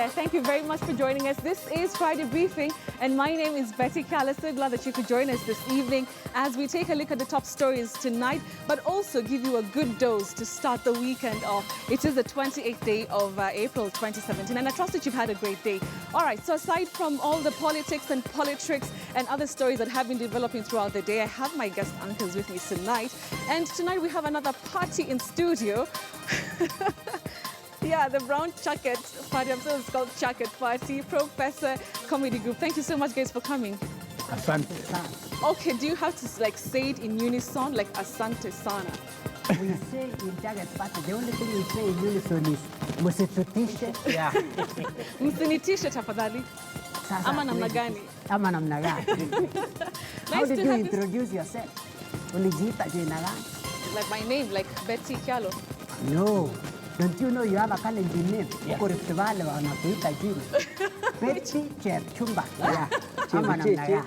there. Thank you very much for joining us. This is Friday Briefing, and my name is Betty Callis. So glad that you could join us this evening as we take a look at the top stories tonight, but also give you a good dose to start the weekend off. It is the 28th day of April 2017, and I trust that you've had a great day. All right, so aside from all the politics and politricks and other stories that have been developing throughout the day, I have my guest uncles with me tonight. And tonight we have another party in studio. Yeah, the brown jacket party. I'm sure it's called jacket party. Professor Comedy Group. Thank you so much, guys, for coming. Asante. Okay, do you have to like say it in unison, like Asante Sana? We say in jacket party, the only thing we say in unison is msitutishe. Yeah. Msinitishe tafadhali. Ama namna gani? Ama namna gani? How did you introduce yourself? Ulijiita jina gani? Like my name, like Betty Kyalo. No. Don't you know you have a Kalenjin name? Uko Rift Valley wanakuita jina. Betty Chepchumba. Yeah. Ama namna gani?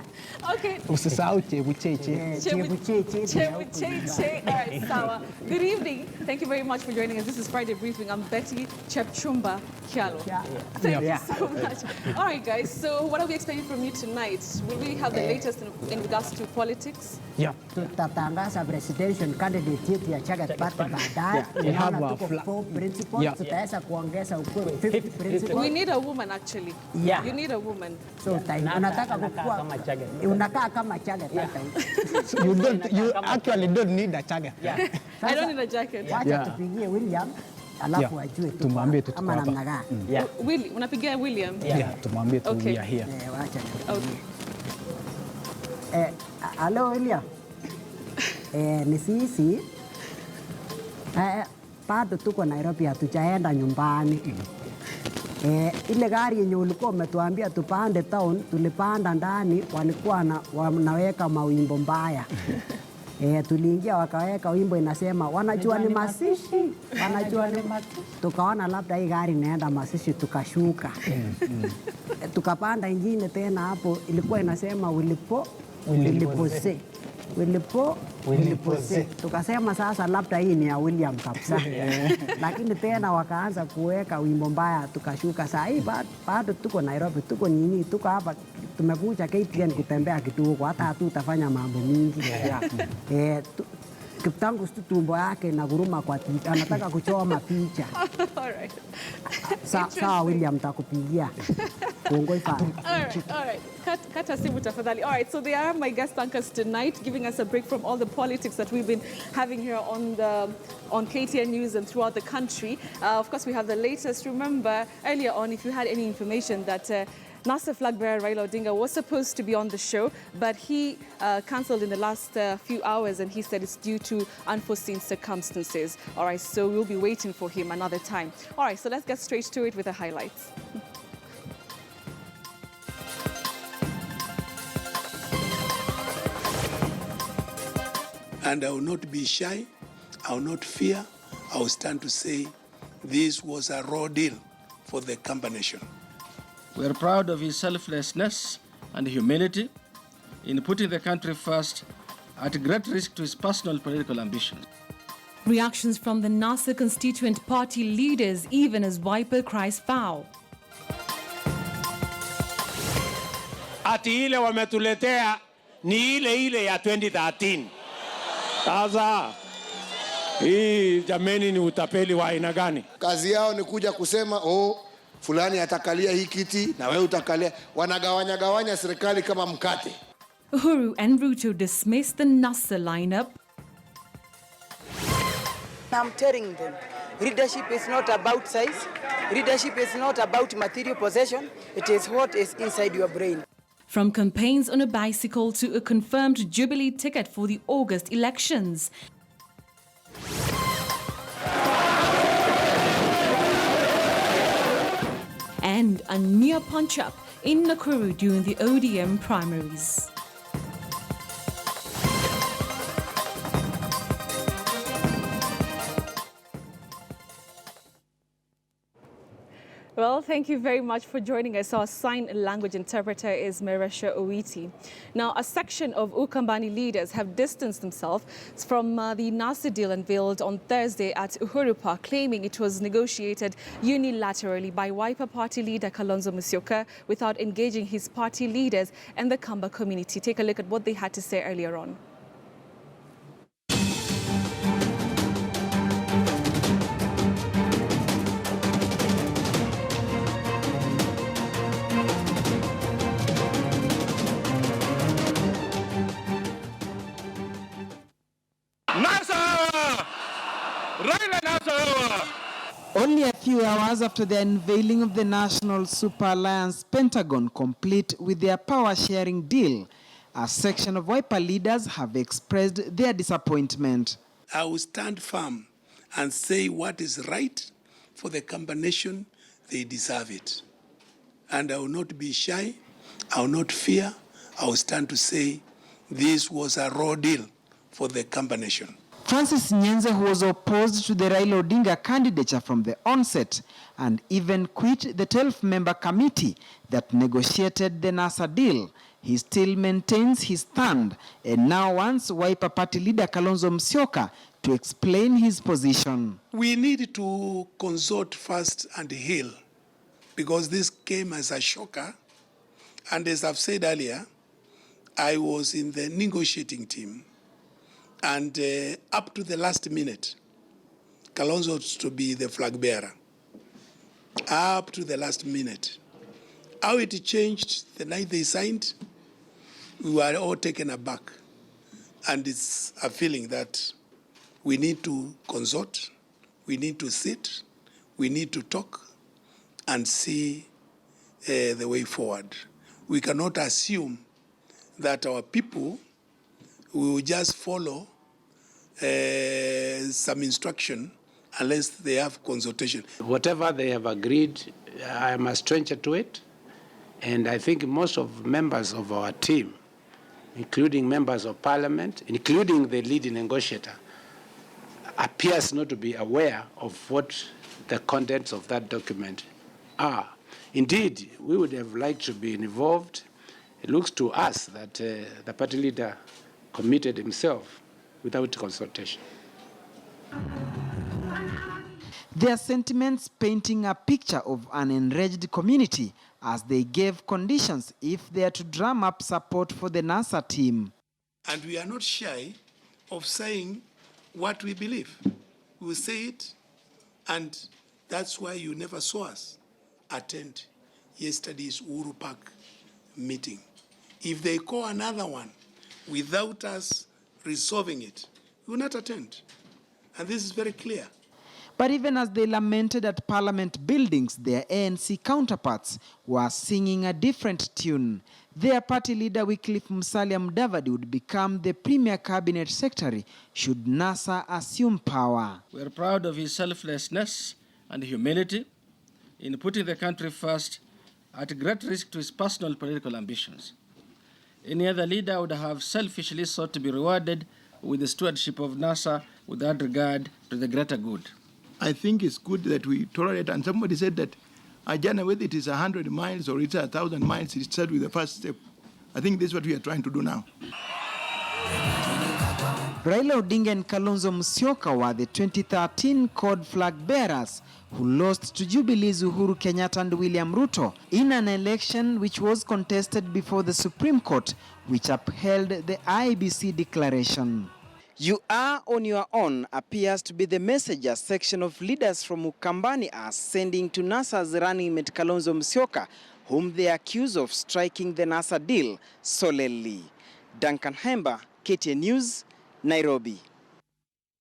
Okay. Usisahau chebucheche. Chebucheche. All right, sawa. Good evening. Thank you very much for joining us. This is Friday Briefing. I'm Betty Chepchumba Kyalo. Thank you so much. All right, guys. So what are we expecting from you tonight? Will we have the latest in regards to politics? Yeah. Tutatangaza presidential candidate yetu ya Chagat Party baadaye. We have a four principles. Tutaweza kuongeza ukuwe 50 principles. We need a woman actually. Yeah. You need a woman. So unataka kukua unakaa kama Chagat. You actually don't need a chaga. Yeah. I don't need a jacket. Wacha tupigie William alafu ajue tu tumwambie tu ama namna gani. Willy, unapigia William? Yeah, tumwambie tu we are here. Wacha. Okay. Hello William. Ni sisi. Bado tuko Nairobi, hatujaenda nyumbani. Ile gari yenye ulikuwa umetuambia tupande town, tulipanda ndani, walikuwa wanaweka mawimbo mbaya. Tuliingia wakaweka wimbo inasema wanajua ni masishi, wanajua ni masishi. Tukaona labda hii gari inaenda masishi, tukashuka. Tukapanda ingine tena hapo, ilikuwa inasema wilipose. Wilipose. Tukasema sasa labda hii ni ya William kabisa. Lakini tena wakaanza kuweka wimbo mbaya, tukashuka. Saa hii bado tuko Nairobi, tuko Nyeri, tuko hapa, tumekuja KTN kutembea kidogo, hata hatutafanya mambo mingi. Kitangu tumbo yake na guruma kwa titi, anataka kuchoma picha. Alright. Sawa William, takupigia. Alright. Kata simu tafadhali. Alright, so they are my guest anchors tonight, giving us a break from all the politics that we've been having here on KTN News and throughout the country. Of course, we have the latest. Remember, earlier on, if you had any information that NASA flag bearer Raila Odinga was supposed to be on the show, but he cancelled in the last few hours, and he said it's due to unforeseen circumstances. All right, so we'll be waiting for him another time. All right, so let's get straight to it with the highlights. And I will not be shy, I will not fear, I will stand to say this was a raw deal for the combination. We are proud of his selflessness and humility in putting the country first at great risk to his personal political ambitions. Reactions from the NASA constituent party leaders even as Wiper cries foul. Ati ile wametuletea ni ile ya 2013. Sasa hii jameni ni utapeli wa aina gani? Kazi yao ni kuja kusema fulani atakalia hii kiti na wewe utakalia. Wanagawanya serikali kama mkate. Uhuru and Ruto dismissed the NASA lineup. I'm telling them, leadership is not about size. Leadership is not about material possession. It is what is inside your brain. From campaigns on a bicycle to a confirmed Jubilee ticket for the August elections. And a near punch-up in Nakuru during the ODM primaries. Well, Well, thank you very much for joining us. Our sign language interpreter is Meresha Owiti. Now, a section of Ukambani leaders have distanced themselves from the NASA deal unveiled on Thursday at Uhuru Park, claiming it was negotiated unilaterally by Wiper Party leader Kalonzo Musyoka without engaging his party leaders and the Kamba community. Take a look at what they had to say earlier on. Only a few hours after the unveiling of the National Super Alliance Pentagon, complete with their power-sharing deal, a section of Wiper leaders have expressed their disappointment. I will stand firm and say what is right for the Kamba nation. They deserve it. And I will not be shy. I will not fear. I will stand to say this was a raw deal for the Kamba nation. Francis Nyenze, who was opposed to the Raila Odinga candidature from the onset and even quit the 12-member committee that negotiated the NASA deal, he still maintains his stand and now wants Wiper Party leader Kalonzo Musyoka to explain his position. We need to consult first and heal, because this came as a shocker. And as I've said earlier, I was in the negotiating team. And up to the last minute, Kalonzo was to be the flag bearer. Up to the last minute. How it changed the night they signed, we were all taken aback. And it's a feeling that we need to consult, we need to sit, we need to talk and see the way forward. We cannot assume that our people will just follow some instruction unless they have consultation. Whatever they have agreed, I am a stranger to it. And I think most of members of our team, including members of parliament, including the leading negotiator, appears not to be aware of what the contents of that document are. Indeed, we would have liked to be involved. It looks to us that the party leader committed himself without consultation. Their sentiments painting a picture of an enraged community as they gave conditions if they are to drum up support for the NASA team. And we are not shy of saying what we believe. We will say it, and that's why you never saw us attend yesterday's Uhuru Park meeting. If they call another one without us resolving it, we will not attend. And this is very clear. But even as they lamented at parliament buildings, their ANC counterparts were singing a different tune. Their party leader, Wycliffe Musalia Mudavadi, would become the premier cabinet secretary should NASA assume power. We are proud of his selflessness and humility in putting the country first at great risk to his personal political ambitions. Any other leader would have selfishly sought to be rewarded with the stewardship of NASA without regard to the greater good. I think it's good that we tolerate, and somebody said that a journey, whether it is 100 miles or it's 1,000 miles, it starts with the first step. I think this is what we are trying to do now. Raila Odinga and Kalonzo Musyoka were the 2013 code flag bearers who lost to Jubilee's Uhuru Kenyatta and William Ruto in an election which was contested before the Supreme Court, which upheld the IEBC declaration. You are on your own appears to be the message a section of leaders from Ukambani are sending to NASA's running mate Kalonzo Musyoka, whom they accuse of striking the NASA deal solely. Duncan Hemba, KTN News, Nairobi.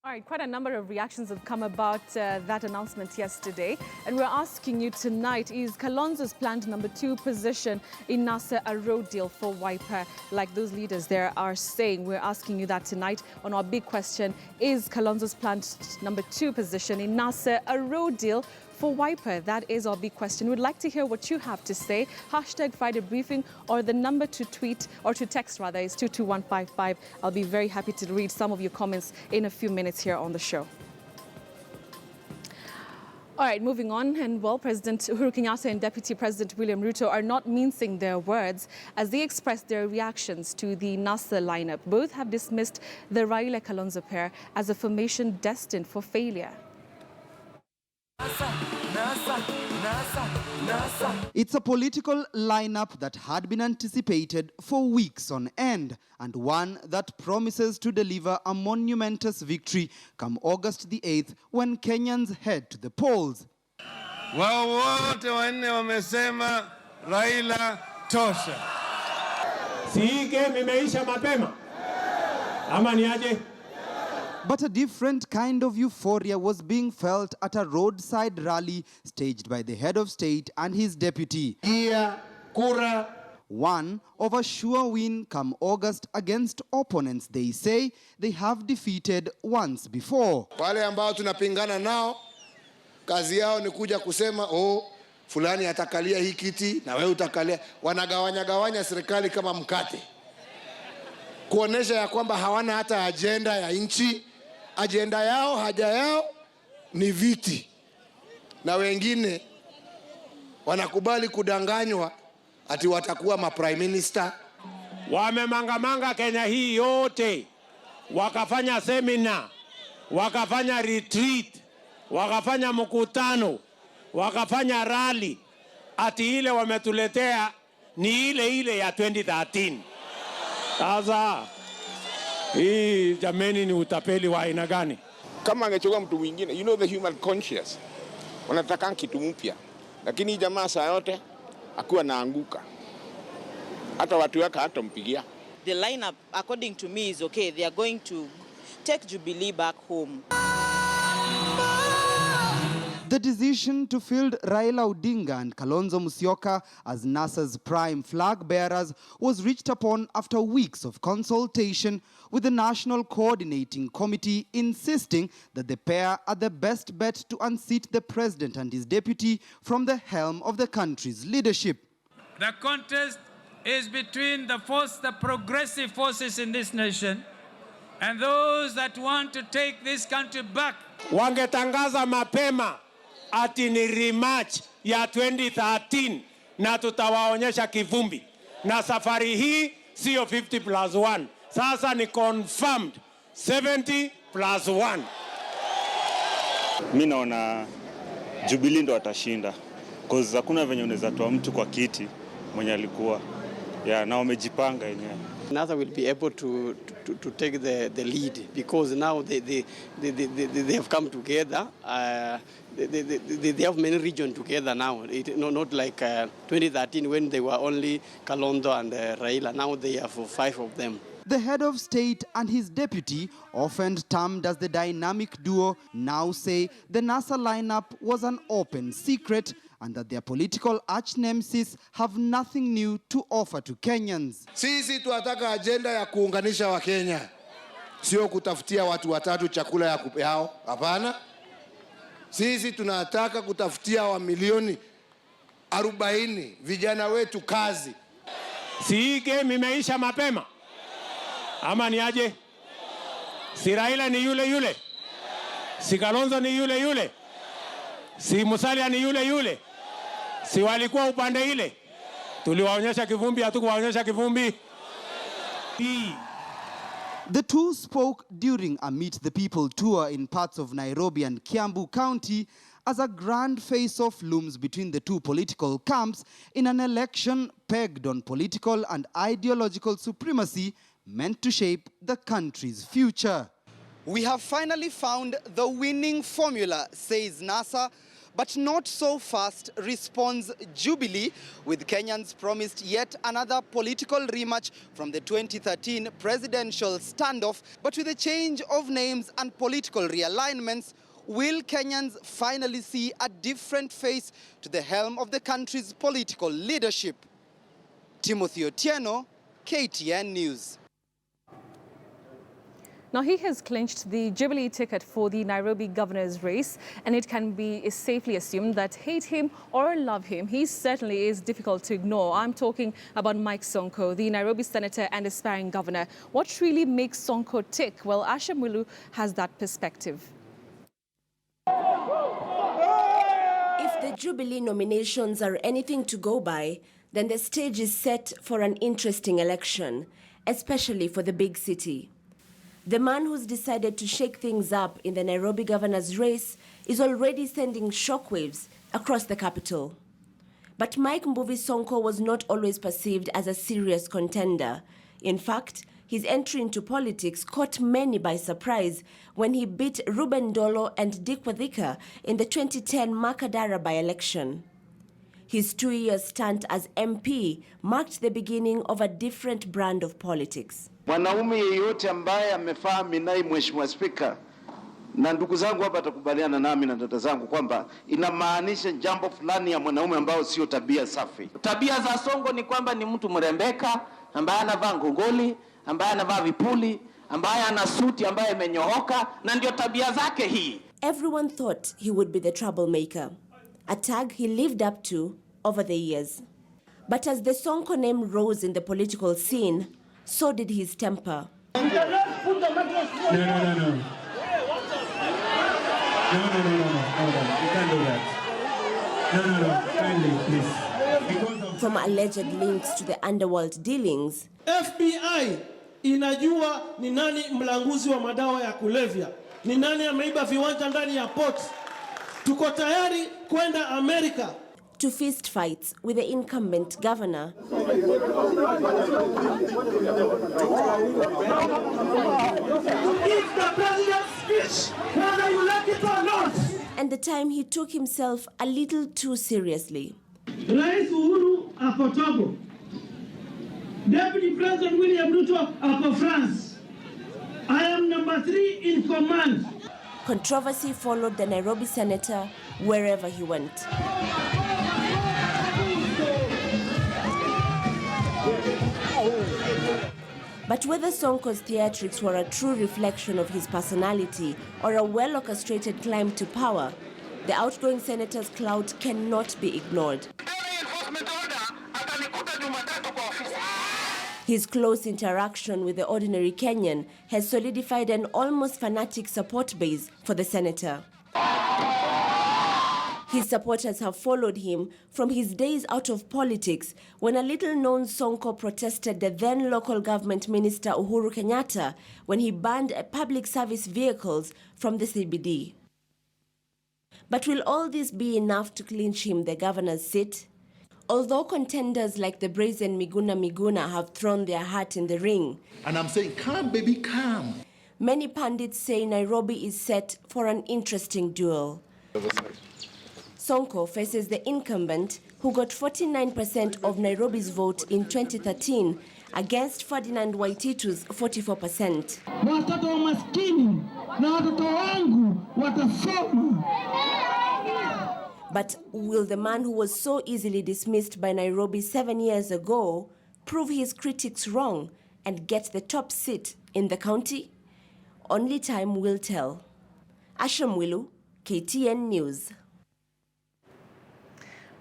All right, quite a number of reactions have come about that announcement yesterday. And we're asking you tonight, is Kalonzo's planned number 2 position in NASA a road deal for Wiper, like those leaders there are saying? We're asking you that tonight on our big question, is Kalonzo's planned number 2 position in NASA a road deal for Wiper? That is our big question. We'd like to hear what you have to say. Hashtag Friday Briefing, or the number to tweet or to text rather is 22155. I'll be very happy to read some of your comments in a few minutes here on the show. All right, moving on. And well, President Uhuru Kenyatta and Deputy President William Ruto are not mincing their words as they express their reactions to the NASA lineup. Both have dismissed the Raila-Kalonzo pair as a formation destined for failure. It's a political lineup that had been anticipated for weeks on end, and one that promises to deliver a monumentous victory come August the 8th when Kenyans head to the polls. Wao wote wanne wamesema Raila tosha. Si hii game imeisha mapema ama ni aje? But a different kind of euphoria was being felt at a roadside rally staged by the head of state and his deputy. One of a sure win come August against opponents they say they have defeated once before. Wale ambao tunapingana nao kazi yao ni kuja kusema fulani atakalia hii kiti na wewe utakalia. Wanagawanya serikali kama mkate, kuonesha ya kwamba hawana hata agenda ya nchi. Agenda yao, haja yao ni viti, na wengine wanakubali kudanganywa ati watakuwa prime minister. Wamemangamanga Kenya hii yote, wakafanya seminar, wakafanya retreat, wakafanya mkutano, wakafanya rally, ati ile wametuletea ni ile ya 2013. Sasa hii jameni ni utapeli wa aina gani? Kama angechukua mtu mwingine, you know the human conscience, wanataka kitu mpya, lakini jamaa saa yote akuwa naanguka, hata watu wake hatampigia. The lineup according to me is okay. They are going to take Jubilee back home. The decision to field Raila Odinga and Kalonzo Musyoka as NASA's prime flag bearers was reached upon after weeks of consultation, with the National Coordinating Committee insisting that the pair are the best bet to unseat the president and his deputy from the helm of the country's leadership. The contest is between the progressive forces in this nation and those that want to take this country back. Wangetangaza mapema ati ni rematch ya 2013 na tutawaonyesha kivumbi, na safari hii sio 50+1, sasa ni confirmed 70+1. Mimi naona Jubilee ndo atashinda, cause hakuna venye unaweza toa mtu kwa kiti mwenye alikuwa na wamejipanga yenyewe. NASA will be able to take the lead because now they have come together. They have many regions together now. Not like 2013 when they were only Kalonzo and Raila. Now they have 5 of them. The head of state and his deputy, often termed as the dynamic duo, now say the NASA lineup was an open secret and that their political arch-nemesis have nothing new to offer to Kenyans. Sisi tunataka agenda ya kuunganisha wa Kenya, sio kutafutia watu watatu chakula ya kupeo. Hapana. Sisi tunataka kutafutia wa milioni 40 vijana wetu kazi. Si hii game imeisha mapema ama ni aje? Si Raila ni yule, si Kalonzo ni yule, si Musalia ni yule, si walikuwa upande ile, tuliwaonyesha kivumbi, hatukuwaonyesha kivumbi. The two spoke during a Meet the People tour in parts of Nairobi and Kiambu County as a grand face-off looms between the two political camps in an election pegged on political and ideological supremacy meant to shape the country's future. We have finally found the winning formula, says NASA, but not so fast, responds Jubilee, with Kenyans promised yet another political rematch from the 2013 presidential standoff. But with a change of names and political realignments, will Kenyans finally see a different face to the helm of the country's political leadership? Timothy Otieno, KTN News. Now, he has clinched the Jubilee ticket for the Nairobi governor's race, and it can be safely assumed that hate him or love him, he certainly is difficult to ignore. I'm talking about Mike Sonko, the Nairobi senator and aspiring governor. What really makes Sonko tick? Well, Asha Mulu has that perspective. the Jubilee nominations are anything to go by, then the stage is set for an interesting election, especially for the big city. The man who's decided to shake things up in the Nairobi governor's race is already sending shockwaves across the capital. But Mike Mbuvi Sonko was not always perceived as a serious contender. In fact, his entry into politics caught many by surprise when he beat Ruben Dolo and Dick Wadhika in the 2010 Makadara by-election. His 2-year stint as MP marked the beginning of a different brand of politics. Mwanaume yeyote ambaye amefaa minai Mheshimiwa Spika, na ndugu zangu hapa atakubaliana nami na dada zangu kwamba inamaanisha jambo fulani ya mwanaume ambao sio tabia safi. Tabia za Sonko ni kwamba ni mtu mrembeka, ambaye anavaa ngongoli, ambaye anavaa vipuli, ambaye ana suti ambaye imenyooka, na ndio tabia zake hii. Everyone thought he would be the troublemaker, a tag he lived up to over the years. But as the Sonko name rose in the political scene, so did his temper. No. You can't do that. No. Kindly, please. From alleged links to the underworld dealings, FBI inajua ni nani mlanguzi wa madawa ya kulevya, ni nani ameiba viwanja ndani ya port. Tuko tayari kwenda Amerika. To fist fights with the incumbent governor. It's the president's speech, whether you like it or not. And the time he took himself a little too seriously. Rais Uhuru ako Togo. Deputy President William Ruto ako France. I am number 3 in command. Controversy followed the Nairobi senator wherever he went. But whether Sonko's theatrics were a true reflection of his personality or a well-orchestrated climb to power, the outgoing senator's clout cannot be ignored. His close interaction with the ordinary Kenyan has solidified an almost fanatic support base for the senator. His supporters have followed him from his days out of politics when a little-known Sonko protested the then local government minister Uhuru Kenyatta when he banned public service vehicles from the CBD. But will all this be enough to clinch him the governor's seat? Although contenders like the brazen Miguna have thrown their hat in the ring. And I'm saying, come baby, come. Many pundits say Nairobi is set for an interesting duel. Sonko faces the incumbent who got 49% of Nairobi's vote in 2013 against Ferdinand Waititu's 44%. Watoto wa maskini na watoto wangu watasoma. But will the man who was so easily dismissed by Nairobi 7 years ago prove his critics wrong and get the top seat in the county? Only time will tell. Asham Wilu, KTN News.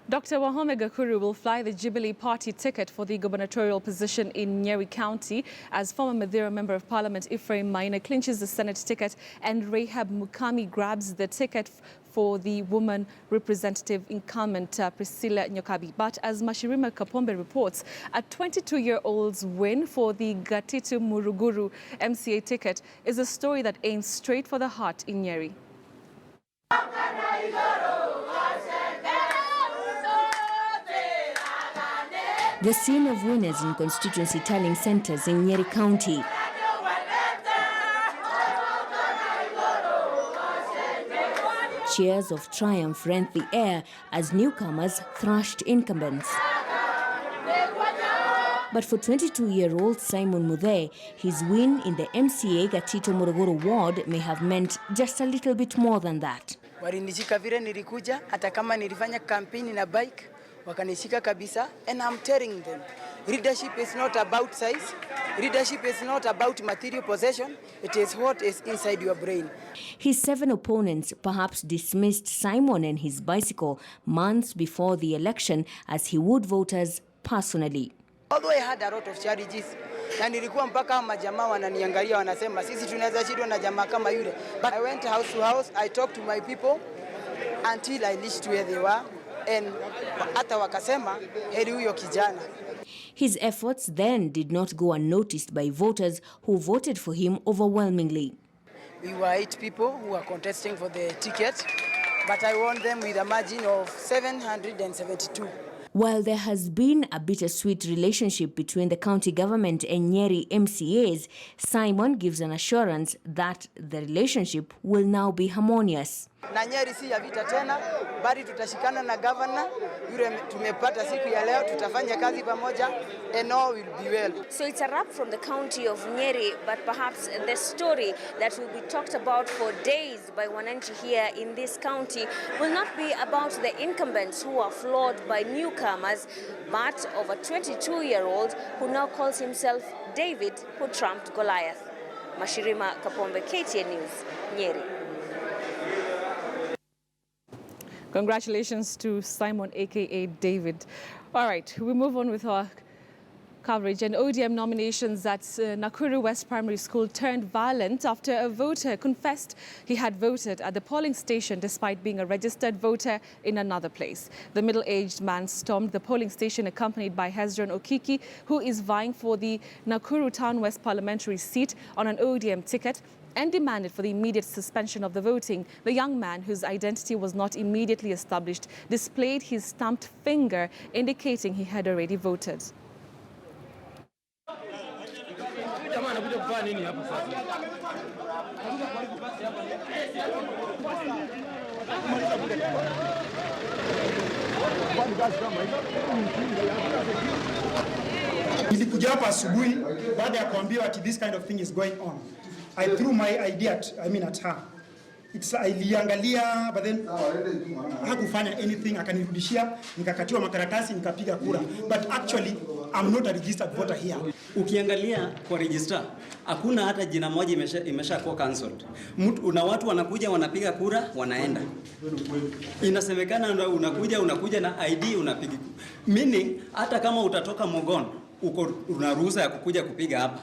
Dr. Wahome Gakuru will fly the Jubilee party ticket for the gubernatorial position in Nyeri County as former Madeira Member of Parliament Ephraim Maina clinches the Senate ticket and Rahab Mukami grabs the ticket for the woman representative incumbent Priscilla Nyokabi. But as Mashirima Kapombe reports, a 22-year-old's win for the Gatitu Muruguru MCA ticket is a story that aims straight for the heart in Nyeri. The scene of winners in constituency tallying centers in Nyeri County. Cheers of triumph rent the air as newcomers thrashed incumbents. But for 22-year-old Simon Muthe, his win in the MCA Gatito Morogoro ward may have meant just a little bit more than that. Walinishika vile nilikuja, hata kama nilifanya kampeni na bike, wakanishika kabisa, and I'm telling them, leadership is not about size, leadership is not about material possession, it is what is inside your brain. His 7 opponents perhaps dismissed Simon and his bicycle months before the election as he would voters personally. Although I had a lot of challenges, na nilikuwa mpaka majamaa wananiangalia wanasema sisi tunaweza shindwa na jamaa kama yule. But I went house to house, I talked to my people until I reached where they were, and hata wakasema heri huyo kijana. His efforts then did not go unnoticed by voters who voted for him overwhelmingly. We were 8 people who were contesting for the ticket, but I won them with a margin of 772. While there has been a bittersweet relationship between the county government and Nyeri MCAs, Simon gives an assurance that the relationship will now be harmonious. Na Nyeri si ya vita tena, bali tutashikana na governor yule tumepata siku ya leo, tutafanya kazi pamoja and all will be well. So it's a wrap from the county of Nyeri, but perhaps the story that will be talked about for days by wananchi here in this county will not be about the incumbents who are flawed by newcomers, but of a 22-year-old who now calls himself David, who trumped Goliath. Mashirima Kapombe, KTN News, Nyeri. Congratulations to Simon, aka David. All right, we move on with our coverage. And ODM nominations at Nakuru West Primary School turned violent after a voter confessed he had voted at the polling station despite being a registered voter in another place. The middle-aged man stormed the polling station accompanied by Hezron Okiki, who is vying for the Nakuru Town West parliamentary seat on an ODM ticket, and demanded for the immediate suspension of the voting. The young man, whose identity was not immediately established, displayed his stamped finger, indicating he had already voted. Nilikuja hapa asubuhi baada ya kuambiwa ati this kind of thing is going on. I threw my idea at her. Iliangalia, but then hakufanya anything, akanirudishia, nikakatiwa makaratasi, nikapiga kura. But actually, I'm not a registered voter here. Ukiangalia kwa register, hakuna hata jina moja imesha kuwa cancelled. Una watu wanakuja wanapiga kura, wanaenda. Inasemekana unakuja na ID unapiga. Meaning, hata kama utatoka Mogon, una ruhusa ya kukuja kupiga hapa.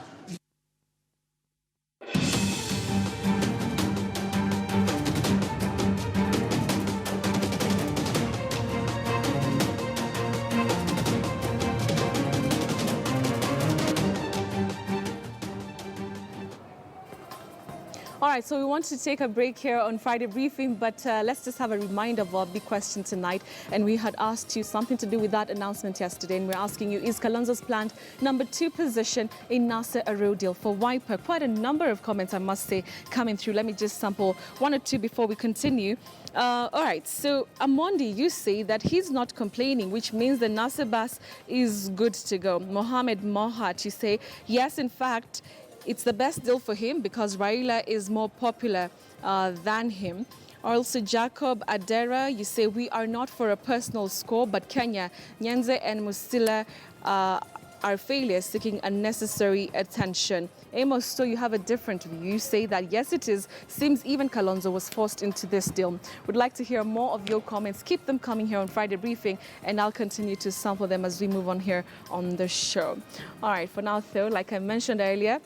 All right, so we want to take a break here on Friday Briefing, but let's just have a reminder of our big question tonight. And we had asked you something to do with that announcement yesterday, and we're asking you, is Kalonzo's planned #2 position in NASA a real deal for Wiper? Quite a number of comments, I must say, coming through. Let me just sample one or two before we continue. All right, so Amondi, you say that he's not complaining, which means the NASA bus is good to go. Mohammed Mohat, you say, yes, in fact, it's the best deal for him because Raila is more popular than him. Also, Jacob Adera, you say, we are not for a personal score, but Kenya, Nyanze and Musila are failures seeking unnecessary attention. Amos, so you have a different view. You say that, yes, it is. Seems even Kalonzo was forced into this deal. Would like to hear more of your comments. Keep them coming here on Friday Briefing, and I'll continue to sample them as we move on here on the show. All right, for now, though, like I mentioned earlier,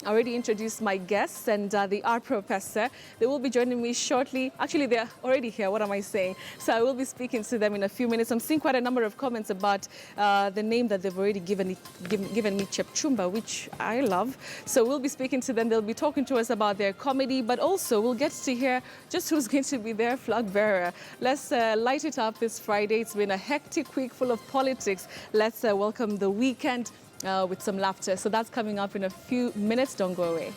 I already introduced my guests, and they are professor. They will be joining me shortly. Actually, they're already here. What am I saying? So I will be speaking to them in a few minutes. I'm seeing quite a number of comments about the name that they've already given me, Chepchumba, which I love. So we'll be speaking to them. They'll be talking to us about their comedy, but also we'll get to hear just who's going to be their flag bearer. Let's light it up this Friday. It's been a hectic week full of politics. Let's welcome the weekend with some laughter. So that's coming up in a few minutes. Don't go away.